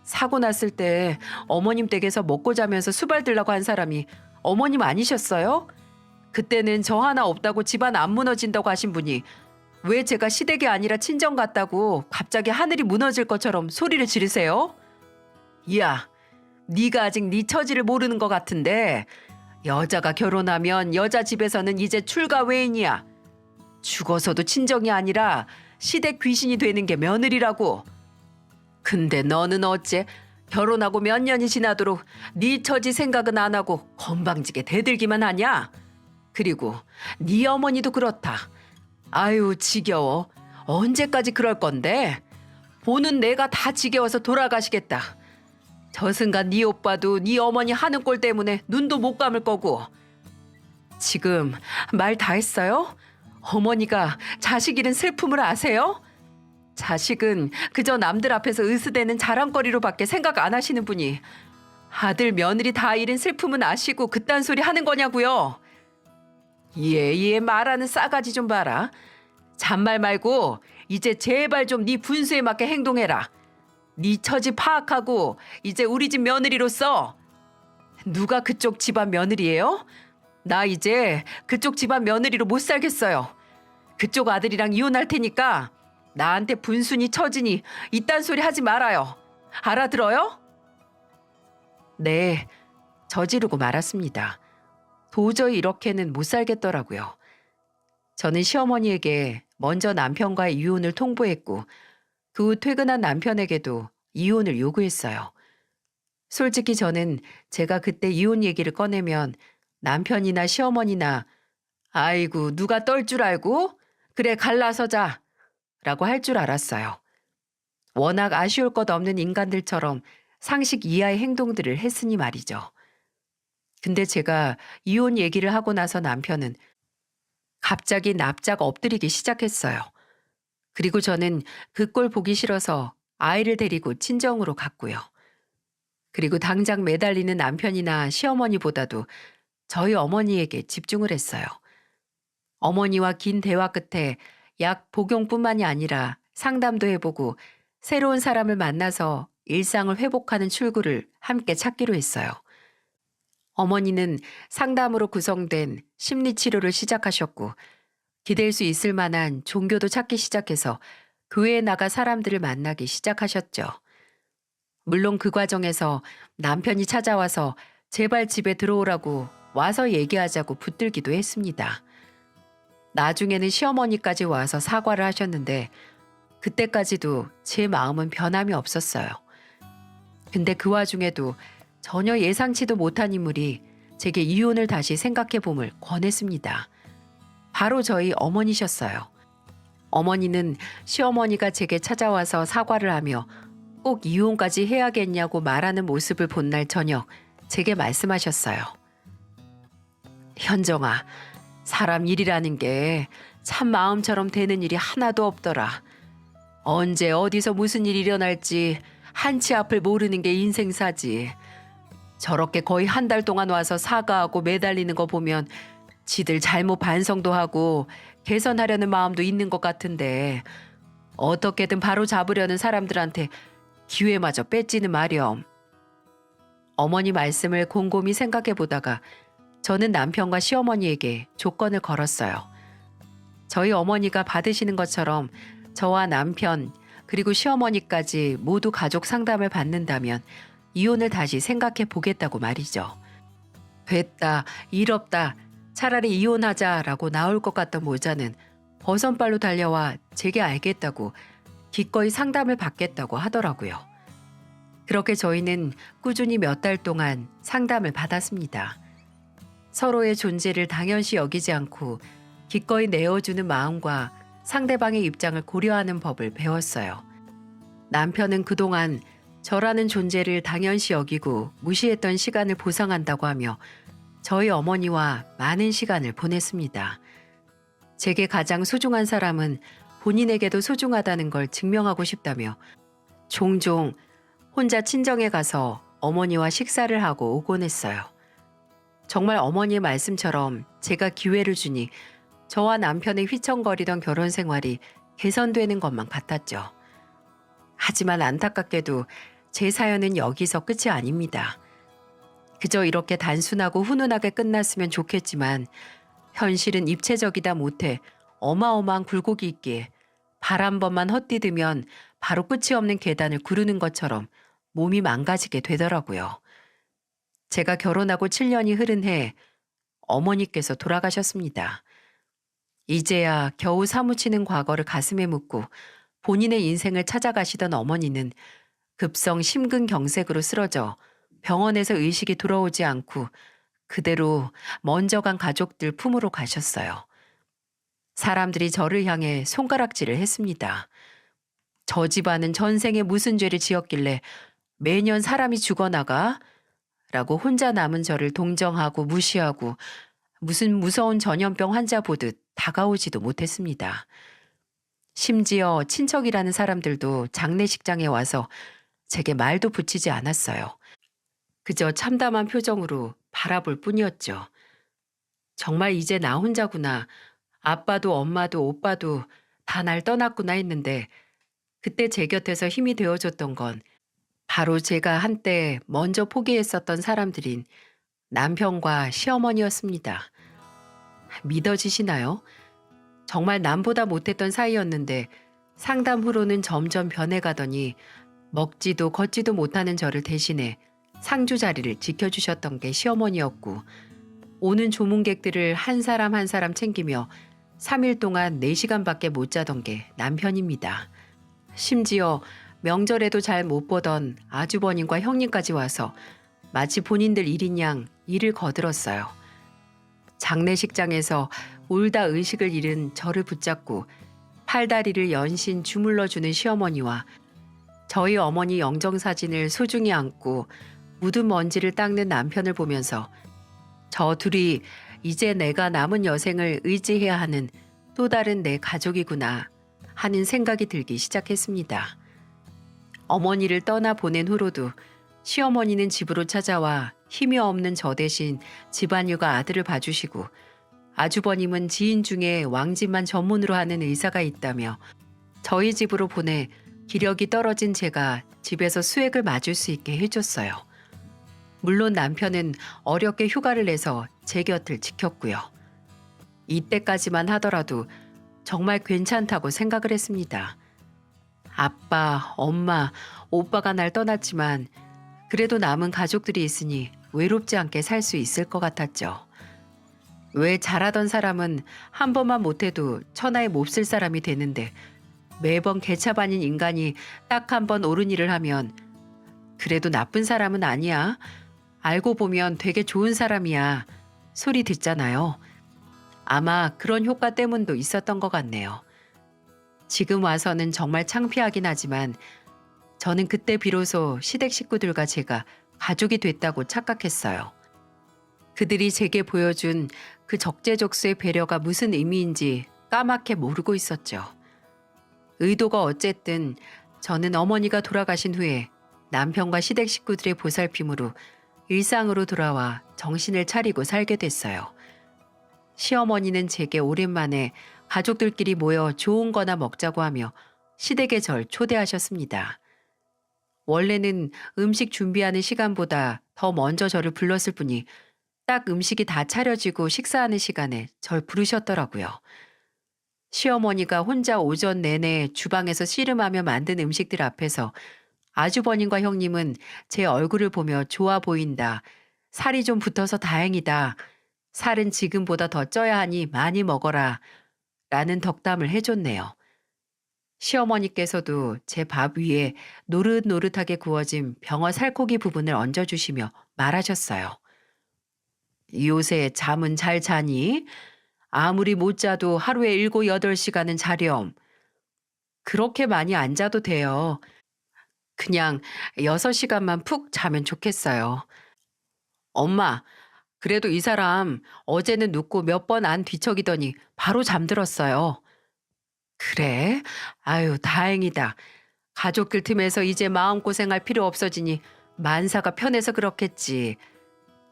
사고 났을 때 어머님 댁에서 먹고 자면서 수발 들라고 한 사람이 어머님 아니셨어요? 그때는 저 하나 없다고 집안 안 무너진다고 하신 분이 왜 제가 시댁이 아니라 친정 같다고 갑자기 하늘이 무너질 것처럼 소리를 지르세요? 야, 네가 아직 네 처지를 모르는 것 같은데 여자가 결혼하면 여자 집에서는 이제 출가 외인이야. 죽어서도 친정이 아니라 시댁 귀신이 되는 게 며느리라고. 근데 너는 어째 결혼하고 몇 년이 지나도록 네 처지 생각은 안 하고 건방지게 대들기만 하냐? 그리고 네 어머니도 그렇다. 아유 지겨워. 언제까지 그럴 건데? 보는 내가 다 지겨워서 돌아가시겠다. 저승간 네 오빠도 네 어머니 하는 꼴 때문에 눈도 못 감을 거고. 지금 말 다 했어요? 어머니가 자식 잃은 슬픔을 아세요? 자식은 그저 남들 앞에서 으스대는 자랑거리로밖에 생각 안 하시는 분이 아들 며느리 다 잃은 슬픔은 아시고 그딴 소리 하는 거냐고요. 얘 말하는 싸가지 좀 봐라. 잔말 말고 이제 제발 좀 네 분수에 맞게 행동해라. 네 처지 파악하고 이제 우리 집 며느리로서 누가 그쪽 집안 며느리예요? 나 이제 그쪽 집안 며느리로 못 살겠어요. 그쪽 아들이랑 이혼할 테니까 나한테 분순이 처지니 이딴 소리 하지 말아요. 알아들어요? 네, 저지르고 말았습니다. 도저히 이렇게는 못 살겠더라고요. 저는 시어머니에게 먼저 남편과의 이혼을 통보했고 그 후 퇴근한 남편에게도 이혼을 요구했어요. 솔직히 저는 제가 그때 이혼 얘기를 꺼내면 남편이나 시어머니나 아이고 누가 떨 줄 알고? 그래 갈라서자 라고 할 줄 알았어요. 워낙 아쉬울 것 없는 인간들처럼 상식 이하의 행동들을 했으니 말이죠. 근데 제가 이혼 얘기를 하고 나서 남편은 갑자기 납작 엎드리기 시작했어요. 그리고 저는 그 꼴 보기 싫어서 아이를 데리고 친정으로 갔고요. 그리고 당장 매달리는 남편이나 시어머니보다도 저희 어머니에게 집중을 했어요. 어머니와 긴 대화 끝에 약 복용뿐만이 아니라 상담도 해보고 새로운 사람을 만나서 일상을 회복하는 출구를 함께 찾기로 했어요. 어머니는 상담으로 구성된 심리치료를 시작하셨고 기댈 수 있을 만한 종교도 찾기 시작해서 교회에 나가 사람들을 만나기 시작하셨죠. 물론 그 과정에서 남편이 찾아와서 제발 집에 들어오라고 와서 얘기하자고 붙들기도 했습니다. 나중에는 시어머니까지 와서 사과를 하셨는데 그때까지도 제 마음은 변함이 없었어요. 근데 그 와중에도 전혀 예상치도 못한 인물이 제게 이혼을 다시 생각해 봄을 권했습니다. 바로 저희 어머니셨어요. 어머니는 시어머니가 제게 찾아와서 사과를 하며 꼭 이혼까지 해야겠냐고 말하는 모습을 본 날 저녁 제게 말씀하셨어요. 현정아, 사람 일이라는 게 참 마음처럼 되는 일이 하나도 없더라. 언제 어디서 무슨 일이 일어날지 한치 앞을 모르는 게 인생사지. 저렇게 거의 한 달 동안 와서 사과하고 매달리는 거 보면 지들 잘못 반성도 하고 개선하려는 마음도 있는 것 같은데 어떻게든 바로 잡으려는 사람들한테 기회마저 뺏지는 마렴. 어머니 말씀을 곰곰이 생각해 보다가 저는 남편과 시어머니에게 조건을 걸었어요. 저희 어머니가 받으시는 것처럼 저와 남편 그리고 시어머니까지 모두 가족 상담을 받는다면 이혼을 다시 생각해 보겠다고 말이죠. 됐다, 일 없다, 차라리 이혼하자라고 나올 것 같던 모자는 버선발로 달려와 제게 알겠다고 기꺼이 상담을 받겠다고 하더라고요. 그렇게 저희는 꾸준히 몇 달 동안 상담을 받았습니다. 서로의 존재를 당연시 여기지 않고 기꺼이 내어주는 마음과 상대방의 입장을 고려하는 법을 배웠어요. 남편은 그동안 저라는 존재를 당연시 여기고 무시했던 시간을 보상한다고 하며 저희 어머니와 많은 시간을 보냈습니다. 제게 가장 소중한 사람은 본인에게도 소중하다는 걸 증명하고 싶다며 종종 혼자 친정에 가서 어머니와 식사를 하고 오곤 했어요. 정말 어머니의 말씀처럼 제가 기회를 주니 저와 남편의 휘청거리던 결혼 생활이 개선되는 것만 같았죠. 하지만 안타깝게도 제 사연은 여기서 끝이 아닙니다. 그저 이렇게 단순하고 훈훈하게 끝났으면 좋겠지만 현실은 입체적이다 못해 어마어마한 굴곡이 있기에 발 한 번만 헛디디면 바로 끝이 없는 계단을 구르는 것처럼 몸이 망가지게 되더라고요. 제가 결혼하고 7년이 흐른 해 어머니께서 돌아가셨습니다. 이제야 겨우 사무치는 과거를 가슴에 묻고 본인의 인생을 찾아가시던 어머니는 급성 심근경색으로 쓰러져 병원에서 의식이 돌아오지 않고 그대로 먼저 간 가족들 품으로 가셨어요. 사람들이 저를 향해 손가락질을 했습니다. 저 집안은 전생에 무슨 죄를 지었길래 매년 사람이 죽어나가? 라고 혼자 남은 저를 동정하고 무시하고 무슨 무서운 전염병 환자 보듯 다가오지도 못했습니다. 심지어 친척이라는 사람들도 장례식장에 와서 제게 말도 붙이지 않았어요. 그저 참담한 표정으로 바라볼 뿐이었죠. 정말 이제 나 혼자구나. 아빠도 엄마도 오빠도 다 날 떠났구나 했는데 그때 제 곁에서 힘이 되어줬던 건 바로 제가 한때 먼저 포기했었던 사람들인 남편과 시어머니였습니다. 믿어지시나요? 정말 남보다 못했던 사이였는데 상담 후로는 점점 변해가더니 먹지도 걷지도 못하는 저를 대신해 상주 자리를 지켜주셨던 게 시어머니였고 오는 조문객들을 한 사람 한 사람 챙기며 3일 동안 4시간밖에 못 자던 게 남편입니다. 심지어 명절에도 잘 못 보던 아주버님과 형님까지 와서 마치 본인들 일인 양 일을 거들었어요. 장례식장에서 울다 의식을 잃은 저를 붙잡고 팔다리를 연신 주물러주는 시어머니와 저희 어머니 영정사진을 소중히 안고 묻은 먼지를 닦는 남편을 보면서 저 둘이 이제 내가 남은 여생을 의지해야 하는 또 다른 내 가족이구나 하는 생각이 들기 시작했습니다. 어머니를 떠나 보낸 후로도 시어머니는 집으로 찾아와 힘이 없는 저 대신 집안일과 아들을 봐주시고 아주버님은 지인 중에 왕짓만 전문으로 하는 의사가 있다며 저희 집으로 보내 기력이 떨어진 제가 집에서 수액을 맞을 수 있게 해줬어요. 물론 남편은 어렵게 휴가를 내서 제 곁을 지켰고요. 이때까지만 하더라도 정말 괜찮다고 생각을 했습니다. 아빠, 엄마, 오빠가 날 떠났지만 그래도 남은 가족들이 있으니 외롭지 않게 살 수 있을 것 같았죠. 왜 잘하던 사람은 한 번만 못해도 천하에 몹쓸 사람이 되는데 매번 개차반인 인간이 딱 한 번 옳은 일을 하면 그래도 나쁜 사람은 아니야. 알고 보면 되게 좋은 사람이야. 소리 듣잖아요. 아마 그런 효과 때문도 있었던 것 같네요. 지금 와서는 정말 창피하긴 하지만 저는 그때 비로소 시댁 식구들과 제가 가족이 됐다고 착각했어요. 그들이 제게 보여준 그 적재적소의 배려가 무슨 의미인지 까맣게 모르고 있었죠. 의도가 어쨌든 저는 어머니가 돌아가신 후에 남편과 시댁 식구들의 보살핌으로 일상으로 돌아와 정신을 차리고 살게 됐어요. 시어머니는 제게 오랜만에 가족들끼리 모여 좋은 거나 먹자고 하며 시댁에 절 초대하셨습니다. 원래는 음식 준비하는 시간보다 더 먼저 저를 불렀을 뿐이 딱 음식이 다 차려지고 식사하는 시간에 절 부르셨더라고요. 시어머니가 혼자 오전 내내 주방에서 씨름하며 만든 음식들 앞에서 아주버님과 형님은 제 얼굴을 보며 좋아 보인다. 살이 좀 붙어서 다행이다. 살은 지금보다 더 쪄야 하니 많이 먹어라. 라는 덕담을 해줬네요. 시어머니께서도 제 밥 위에 노릇노릇하게 구워진 병어 살코기 부분을 얹어주시며 말하셨어요. 요새 잠은 잘 자니? 아무리 못 자도 하루에 7, 8시간은 자렴. 그렇게 많이 안 자도 돼요. 그냥 6시간만 푹 자면 좋겠어요. 엄마, 그래도 이 사람 어제는 눕고 몇 번 안 뒤척이더니 바로 잠들었어요. 그래? 아유, 다행이다. 가족들 틈에서 이제 마음고생할 필요 없어지니 만사가 편해서 그렇겠지.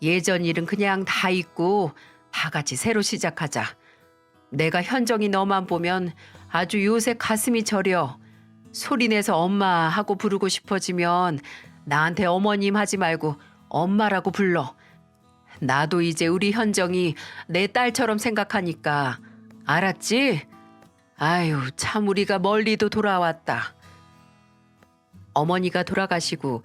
예전 일은 그냥 다 잊고 다 같이 새로 시작하자. 내가 현정이 너만 보면 아주 요새 가슴이 저려. 소리내서 엄마 하고 부르고 싶어지면 나한테 어머님 하지 말고 엄마라고 불러. 나도 이제 우리 현정이 내 딸처럼 생각하니까. 알았지? 아유, 참 우리가 멀리도 돌아왔다. 어머니가 돌아가시고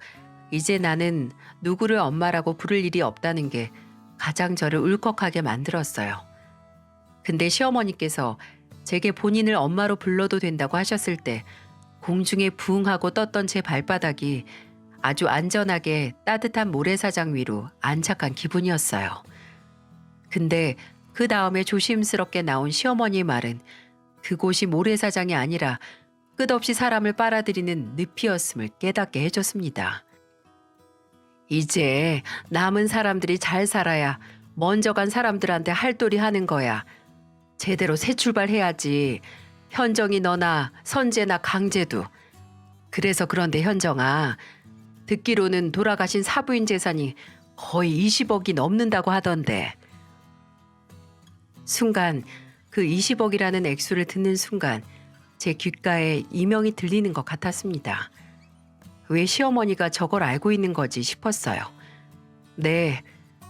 이제 나는 누구를 엄마라고 부를 일이 없다는 게 가장 저를 울컥하게 만들었어요. 근데 시어머니께서 제게 본인을 엄마로 불러도 된다고 하셨을 때 공중에 붕 하고 떴던 제 발바닥이 아주 안전하게 따뜻한 모래사장 위로 안착한 기분이었어요. 근데 그 다음에 조심스럽게 나온 시어머니의 말은 그곳이 모래사장이 아니라 끝없이 사람을 빨아들이는 늪이었음을 깨닫게 해줬습니다. 이제 남은 사람들이 잘 살아야 먼저 간 사람들한테 할도리 하는 거야. 제대로 새 출발해야지. 현정이 너나 선재나 강재도. 그래서 그런데 현정아, 듣기로는 돌아가신 사부인 재산이 거의 20억이 넘는다고 하던데. 순간 그 20억이라는 액수를 듣는 순간 제 귓가에 이명이 들리는 것 같았습니다. 왜 시어머니가 저걸 알고 있는 거지 싶었어요. 네,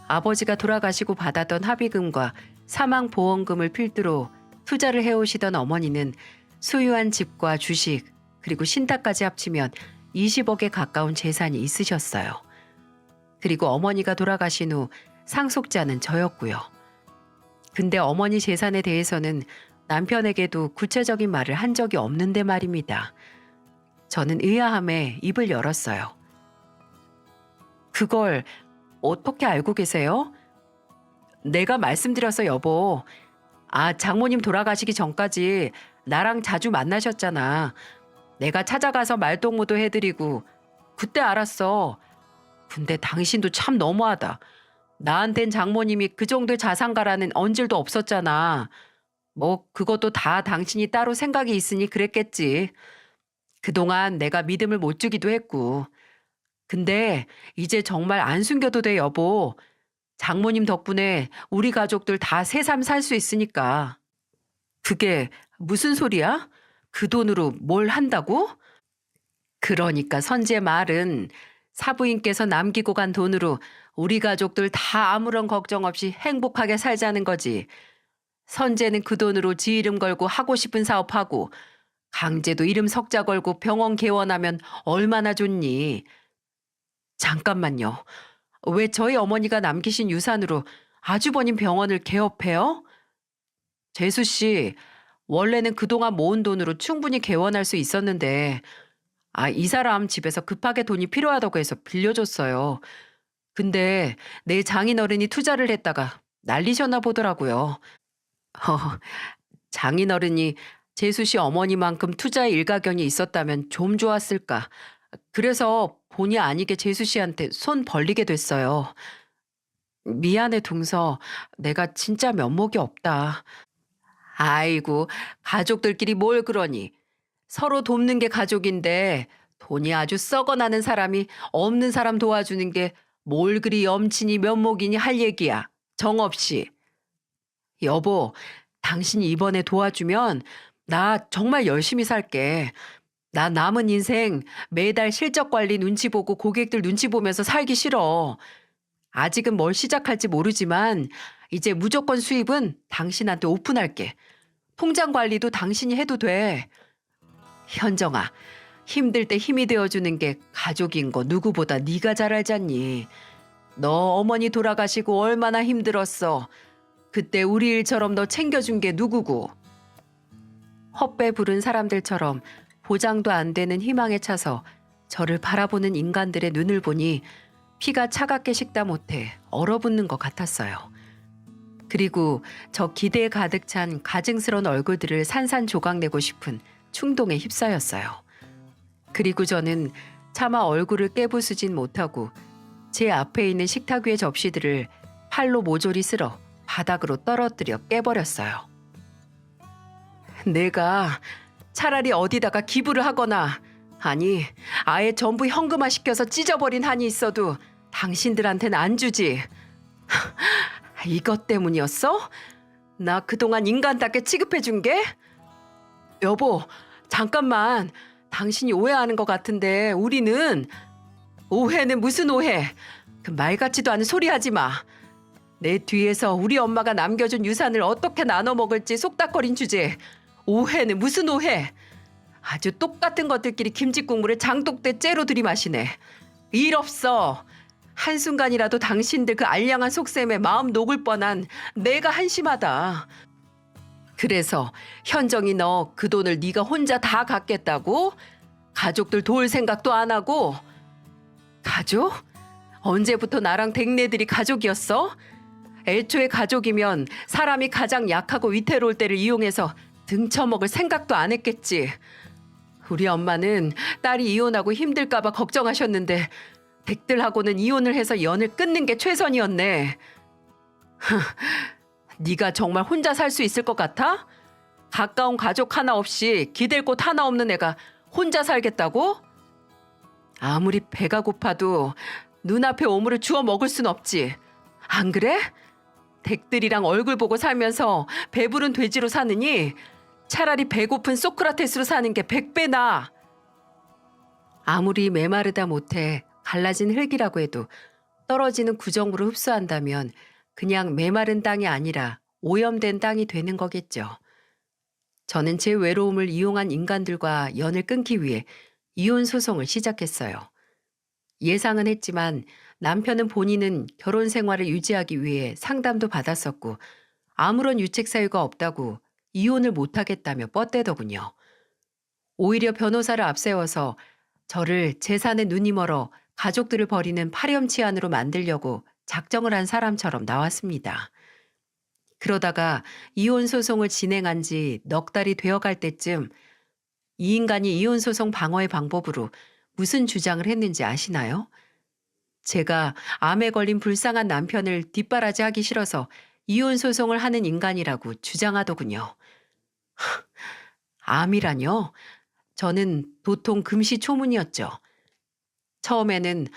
아버지가 돌아가시고 받았던 합의금과 사망보험금을 필두로 투자를 해오시던 어머니는 소유한 집과 주식 그리고 신탁까지 합치면 20억에 가까운 재산이 있으셨어요. 그리고 어머니가 돌아가신 후 상속자는 저였고요. 근데 어머니 재산에 대해서는 남편에게도 구체적인 말을 한 적이 없는데 말입니다. 저는 의아함에 입을 열었어요. 그걸 어떻게 알고 계세요? 내가 말씀드렸어, 여보. 장모님 돌아가시기 전까지 나랑 자주 만나셨잖아. 내가 찾아가서 말동무도 해드리고 그때 알았어. 근데 당신도 참 너무하다. 나한텐 장모님이 그 정도의 자산가라는 언질도 없었잖아. 뭐 그것도 다 당신이 따로 생각이 있으니 그랬겠지. 그동안 내가 믿음을 못 주기도 했고. 근데 이제 정말 안 숨겨도 돼, 여보. 장모님 덕분에 우리 가족들 다 새삼 살 수 있으니까. 그게 무슨 소리야? 그 돈으로 뭘 한다고? 그러니까 선재 말은 사부인께서 남기고 간 돈으로 우리 가족들 다 아무런 걱정 없이 행복하게 살자는 거지. 선재는 그 돈으로 지 이름 걸고 하고 싶은 사업하고, 강재도 이름 석자 걸고 병원 개원하면 얼마나 좋니? 잠깐만요. 왜 저희 어머니가 남기신 유산으로 아주버님 병원을 개업해요? 재수 씨, 원래는 그동안 모은 돈으로 충분히 개원할 수 있었는데, 이 사람 집에서 급하게 돈이 필요하다고 해서 빌려줬어요. 근데 내 장인어른이 투자를 했다가 날리셨나 보더라고요. 장인어른이 재수 씨 어머니만큼 투자에 일가견이 있었다면 좀 좋았을까. 그래서 본의 아니게 재수 씨한테 손 벌리게 됐어요. 미안해, 동서. 내가 진짜 면목이 없다. 아이고, 가족들끼리 뭘 그러니. 서로 돕는 게 가족인데 돈이 아주 썩어나는 사람이 없는 사람 도와주는 게 뭘 그리 염치니 면목이니 할 얘기야. 정없이. 여보, 당신이 이번에 도와주면 나 정말 열심히 살게. 나 남은 인생 매달 실적 관리 눈치 보고 고객들 눈치 보면서 살기 싫어. 아직은 뭘 시작할지 모르지만 이제 무조건 수입은 당신한테 오픈할게. 통장 관리도 당신이 해도 돼. 현정아, 힘들 때 힘이 되어주는 게 가족인 거 누구보다 네가 잘 알잖니. 너 어머니 돌아가시고 얼마나 힘들었어. 그때 우리 일처럼 너 챙겨준 게 누구고. 헛배 부른 사람들처럼 보장도 안 되는 희망에 차서 저를 바라보는 인간들의 눈을 보니 피가 차갑게 식다 못해 얼어붙는 것 같았어요. 그리고 저 기대에 가득 찬 가증스러운 얼굴들을 산산조각내고 싶은 충동에 휩싸였어요. 그리고 저는 차마 얼굴을 깨부수진 못하고 제 앞에 있는 식탁 위의 접시들을 팔로 모조리 쓸어 바닥으로 떨어뜨려 깨버렸어요. 내가 차라리 어디다가 기부를 하거나, 아니 아예 전부 현금화 시켜서 찢어버린 한이 있어도 당신들한테는 안 주지. 이것 때문이었어? 나 그동안 인간답게 취급해준 게? 여보, 잠깐만. 당신이 오해하는 것 같은데 우리는... 오해는 무슨 오해? 그 말 같지도 않은 소리 하지 마. 내 뒤에서 우리 엄마가 남겨준 유산을 어떻게 나눠 먹을지 속닥거린 주제에 오해는 무슨 오해? 아주 똑같은 것들끼리 김치국물을 장독대 째로 들이마시네. 일 없어. 한순간이라도 당신들 그 알량한 속셈에 마음 녹을 뻔한 내가 한심하다. 그래서 현정이 너 그 돈을 네가 혼자 다 갖겠다고? 가족들 도울 생각도 안 하고? 가족? 언제부터 나랑 댁내들이 가족이었어? 애초에 가족이면 사람이 가장 약하고 위태로울 때를 이용해서 등쳐먹을 생각도 안 했겠지. 우리 엄마는 딸이 이혼하고 힘들까 봐 걱정하셨는데 댁들하고는 이혼을 해서 연을 끊는 게 최선이었네. 네가 정말 혼자 살 수 있을 것 같아? 가까운 가족 하나 없이 기댈 곳 하나 없는 애가 혼자 살겠다고? 아무리 배가 고파도 눈앞에 오물을 주워 먹을 순 없지. 안 그래? 댁들이랑 얼굴 보고 살면서 배부른 돼지로 사느니 차라리 배고픈 소크라테스로 사는 게 100배 나아. 아무리 메마르다 못해 갈라진 흙이라고 해도 떨어지는 구정물을 흡수한다면 그냥 메마른 땅이 아니라 오염된 땅이 되는 거겠죠. 저는 제 외로움을 이용한 인간들과 연을 끊기 위해 이혼 소송을 시작했어요. 예상은 했지만 남편은 본인은 결혼 생활을 유지하기 위해 상담도 받았었고 아무런 유책 사유가 없다고 이혼을 못하겠다며 뻗대더군요. 오히려 변호사를 앞세워서 저를 재산에 눈이 멀어 가족들을 버리는 파렴치한으로 만들려고 작정을 한 사람처럼 나왔습니다. 그러다가 이혼 소송을 진행한 지 넉 달이 되어갈 때쯤 이 인간이 이혼 소송 방어의 방법으로 무슨 주장을 했는지 아시나요? 제가 암에 걸린 불쌍한 남편을 뒷바라지하기 싫어서 이혼 소송을 하는 인간이라고 주장하더군요. 암이라뇨? 저는 도통 금시초문이었죠. 처음에는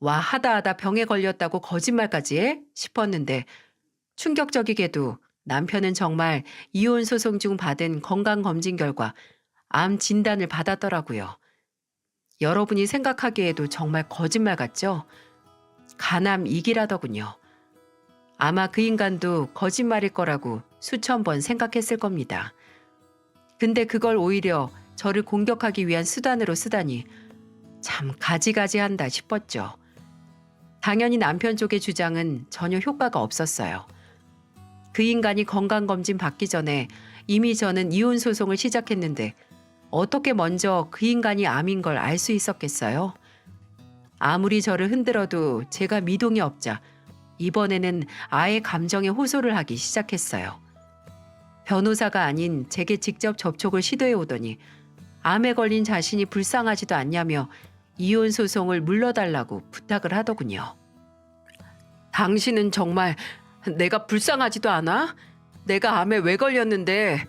와 하다 병에 걸렸다고 거짓말까지 해? 싶었는데 충격적이게도 남편은 정말 이혼 소송 중 받은 건강검진 결과 암 진단을 받았더라고요. 여러분이 생각하기에도 정말 거짓말 같죠? 간암 2기라더군요. 아마 그 인간도 거짓말일 거라고 수천 번 생각했을 겁니다. 근데 그걸 오히려 저를 공격하기 위한 수단으로 쓰다니 참 가지가지한다 싶었죠. 당연히 남편 쪽의 주장은 전혀 효과가 없었어요. 그 인간이 건강검진 받기 전에 이미 저는 이혼 소송을 시작했는데 어떻게 먼저 그 인간이 암인 걸 알 수 있었겠어요? 아무리 저를 흔들어도 제가 미동이 없자 이번에는 아예 감정에 호소를 하기 시작했어요. 변호사가 아닌 제게 직접 접촉을 시도해 오더니 암에 걸린 자신이 불쌍하지도 않냐며 이혼 소송을 물러달라고 부탁을 하더군요. 당신은 정말 내가 불쌍하지도 않아? 내가 암에 왜 걸렸는데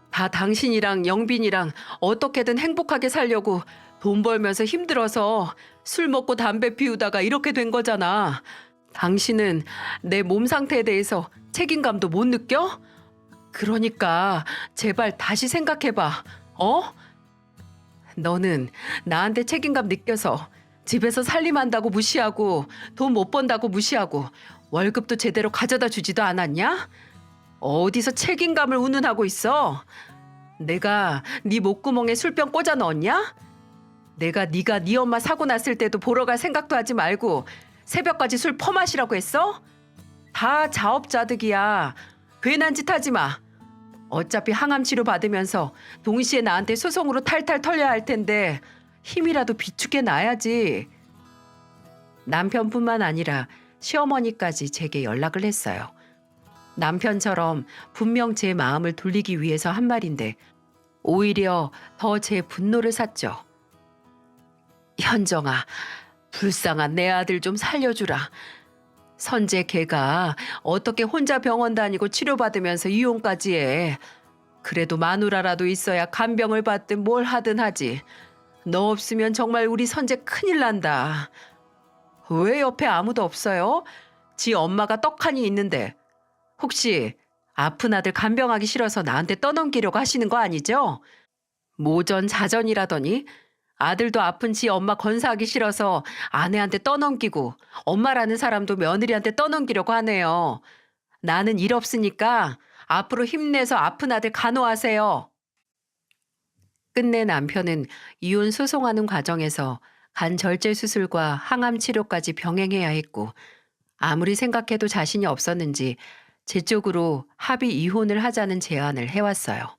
다 당신이랑 영빈이랑 어떻게든 행복하게 살려고 돈 벌면서 힘들어서 술 먹고 담배 피우다가 이렇게 된 거잖아. 당신은 내 몸 상태에 대해서 책임감도 못 느껴? 그러니까 제발 다시 생각해봐. 어? 너는 나한테 책임감 느껴서 집에서 살림한다고 무시하고 돈 못 번다고 무시하고 월급도 제대로 가져다 주지도 않았냐? 어디서 책임감을 운운하고 있어? 내가 네 목구멍에 술병 꽂아 넣었냐? 내가 네가 네 엄마 사고 났을 때도 보러 갈 생각도 하지 말고 새벽까지 술 퍼마시라고 했어? 다 자업자득이야. 괜한 짓 하지 마. 어차피 항암 치료 받으면서 동시에 나한테 소송으로 탈탈 털려야 할 텐데 힘이라도 비축해 놔야지. 남편뿐만 아니라 시어머니까지 제게 연락을 했어요. 남편처럼 분명 제 마음을 돌리기 위해서 한 말인데 오히려 더 제 분노를 샀죠. 현정아, 불쌍한 내 아들 좀 살려주라. 선재 걔가 어떻게 혼자 병원 다니고 치료받으면서 이혼까지 해. 그래도 마누라라도 있어야 간병을 받든 뭘 하든 하지. 너 없으면 정말 우리 선재 큰일 난다. 왜 옆에 아무도 없어요? 지 엄마가 떡하니 있는데. 혹시 아픈 아들 간병하기 싫어서 나한테 떠넘기려고 하시는 거 아니죠? 모전 자전이라더니 아들도 아픈 지 엄마 건사하기 싫어서 아내한테 떠넘기고 엄마라는 사람도 며느리한테 떠넘기려고 하네요. 나는 일 없으니까 앞으로 힘내서 아픈 아들 간호하세요. 끝내 남편은 이혼 소송하는 과정에서 간 절제 수술과 항암 치료까지 병행해야 했고 아무리 생각해도 자신이 없었는지 제 쪽으로 합의 이혼을 하자는 제안을 해왔어요.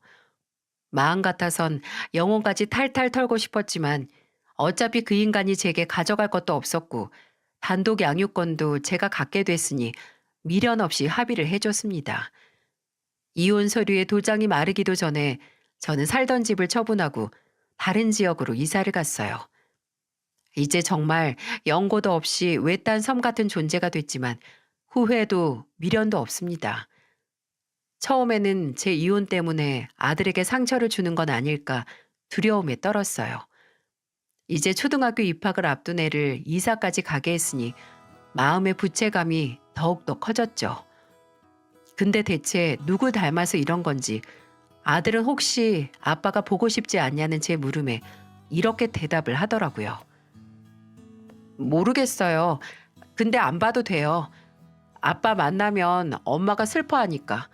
마음 같아선 영혼까지 탈탈 털고 싶었지만 어차피 그 인간이 제게 가져갈 것도 없었고 단독 양육권도 제가 갖게 됐으니 미련 없이 합의를 해줬습니다. 이혼 서류에 도장이 마르기도 전에 저는 살던 집을 처분하고 다른 지역으로 이사를 갔어요. 이제 정말 연고도 없이 외딴 섬 같은 존재가 됐지만 후회도 미련도 없습니다. 처음에는 제 이혼 때문에 아들에게 상처를 주는 건 아닐까 두려움에 떨었어요. 이제 초등학교 입학을 앞둔 애를 이사까지 가게 했으니 마음의 부채감이 더욱더 커졌죠. 근데 대체 누구 닮아서 이런 건지 아들은 혹시 아빠가 보고 싶지 않냐는 제 물음에 이렇게 대답을 하더라고요. 모르겠어요. 근데 안 봐도 돼요. 아빠 만나면 엄마가 슬퍼하니까.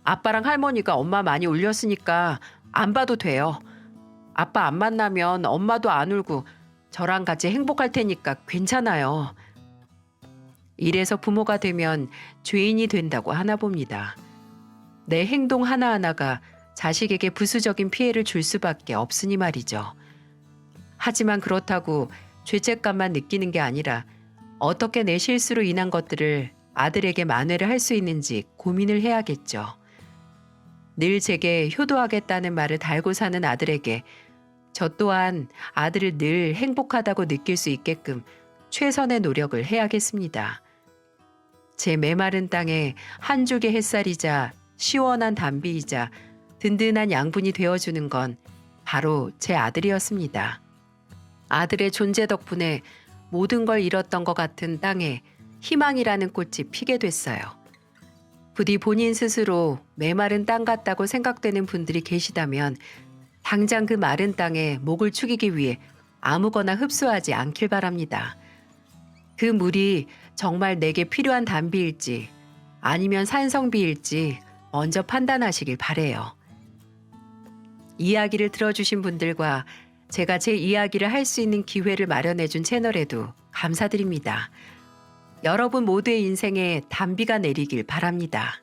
아빠랑 할머니가 엄마 많이 울렸으니까 안 봐도 돼요. 아빠 안 만나면 엄마도 안 울고 저랑 같이 행복할 테니까 괜찮아요. 이래서 부모가 되면 죄인이 된다고 하나 봅니다. 내 행동 하나하나가 자식에게 부수적인 피해를 줄 수밖에 없으니 말이죠. 하지만 그렇다고 죄책감만 느끼는 게 아니라 어떻게 내 실수로 인한 것들을 아들에게 만회를 할 수 있는지 고민을 해야겠죠. 늘 제게 효도하겠다는 말을 달고 사는 아들에게 저 또한 아들을 늘 행복하다고 느낄 수 있게끔 최선의 노력을 해야겠습니다. 제 메마른 땅에 한 줄기 햇살이자 시원한 담비이자 든든한 양분이 되어주는 건 바로 제 아들이었습니다. 아들의 존재 덕분에 모든 걸 잃었던 것 같은 땅에 희망이라는 꽃이 피게 됐어요. 부디 본인 스스로 메마른 땅 같다고 생각되는 분들이 계시다면 당장 그 마른 땅에 목을 축이기 위해 아무거나 흡수하지 않길 바랍니다. 그 물이 정말 내게 필요한 담비일지 아니면 산성비일지 먼저 판단하시길 바래요. 이야기를 들어주신 분들과 제가 제 이야기를 할 수 있는 기회를 마련해준 채널에도 감사드립니다. 여러분 모두의 인생에 단비가 내리길 바랍니다.